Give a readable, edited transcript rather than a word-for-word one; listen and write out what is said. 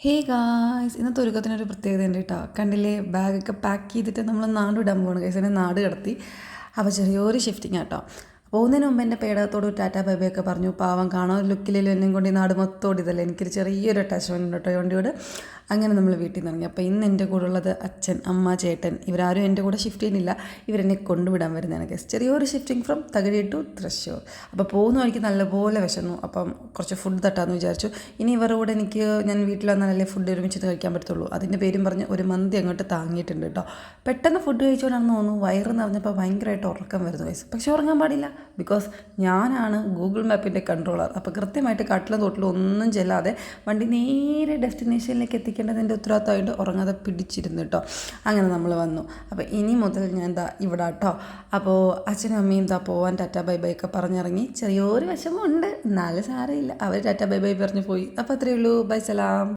Hey guys ഇന്നത്തെ ഒരുക്കത്തിനൊരു പ്രത്യേകത ഉണ്ട് കേട്ടോ. കണ്ടില്ലേ, ബാഗൊക്കെ പാക്ക് ചെയ്തിട്ട് നമ്മൾ നാട് വിടാൻ പോകണം ഗൈസ്. എന്നെ നാട് കടത്തി. അപ്പോൾ ചെറിയൊരു ഷിഫ്റ്റിംഗ് ആട്ടോ. പോകുന്നതിന് മുമ്പ് എൻ്റെ പേടകത്തോട് ടാറ്റ ബൈ ബൈ ഒക്കെ പറഞ്ഞു. പാവം കാണാൻ ലുക്കിലും എന്നെയും കൊണ്ട് ഈ നാട് മൊത്തം ഓടിയതല്ലേ. എനിക്കൊരു ചെറിയൊരു അറ്റാച്ച്മെൻറ്റ് ഉണ്ട് കേട്ടോ ഈ വണ്ടിയോട്. അങ്ങനെ നമ്മൾ വീട്ടിൽ നിന്ന് ഇറങ്ങി. അപ്പോൾ ഇന്ന് എൻ്റെ കൂടെ ഉള്ളത് അച്ഛൻ, അമ്മ, ചേട്ടൻ. ഇവരാരും എൻ്റെ കൂടെ ഷിഫ്റ്റ് ചെയ്യുന്നില്ല. ഇവരെന്നെ കൊണ്ടുവിടാൻ വരുന്നതാണ് ഗൈസ്. ചെറിയൊരു shifting from Thakazhi to Thrissur. അപ്പോൾ പോകുന്ന വഴിക്ക് നല്ലപോലെ വിശന്നു. അപ്പം കുറച്ച് ഫുഡ് തട്ടാമെന്ന് വിചാരിച്ചു. ഇനി ഇവരുടെ കൂടെ ഞാൻ വീട്ടിൽ വന്നാലല്ലേ ഫുഡ് ഒരുമിച്ചിട്ട് കഴിക്കാൻ പറ്റത്തുള്ളൂ. അതിൻ്റെ പേരും പറഞ്ഞ് ഒരു മന്തി അങ്ങോട്ട് താങ്ങിയിട്ടുണ്ട് കേട്ടോ. പെട്ടെന്ന് ഫുഡ് കഴിച്ചുകൊണ്ടാണെന്ന് തോന്നുന്നു വയറ് നിറഞ്ഞപ്പോൾ ഭയങ്കരമായിട്ട് ഉറക്കം വരുന്നു ഗൈസ്. പക്ഷെ ഉറങ്ങാൻ പാടില്ല. ബിക്കോസ് ഞാനാണ് ഗൂഗിൾ മാപ്പിൻ്റെ കൺട്രോളർ. അപ്പോൾ കൃത്യമായിട്ട് കട്ടിലും തൊട്ടിലും ഒന്നും ചെല്ലാതെ വണ്ടി നേരെ ഡെസ്റ്റിനേഷനിലേക്ക് എത്തിക്കേണ്ടതിൻ്റെ ഉത്തരവാദിത്തമായിട്ട് ഉറങ്ങാതെ പിടിച്ചിരുന്നു കേട്ടോ. അങ്ങനെ നമ്മൾ വന്നു. അപ്പോൾ ഇനി മുതൽ ഞാൻ എന്താ ഇവിടെ കേട്ടോ. അപ്പോൾ അച്ഛനും അമ്മയും എന്താ പോവാൻ ടാറ്റ ബൈ ബൈ ഒക്കെ പറഞ്ഞിറങ്ങി. ചെറിയൊരു വിഷമമുണ്ട്, എന്നാലും സാരമില്ല. അവർ ടാറ്റ ബൈ ബൈ പറഞ്ഞ് പോയി. അപ്പോൾ അത്രയേ ഉള്ളൂ. ബൈ സലാം.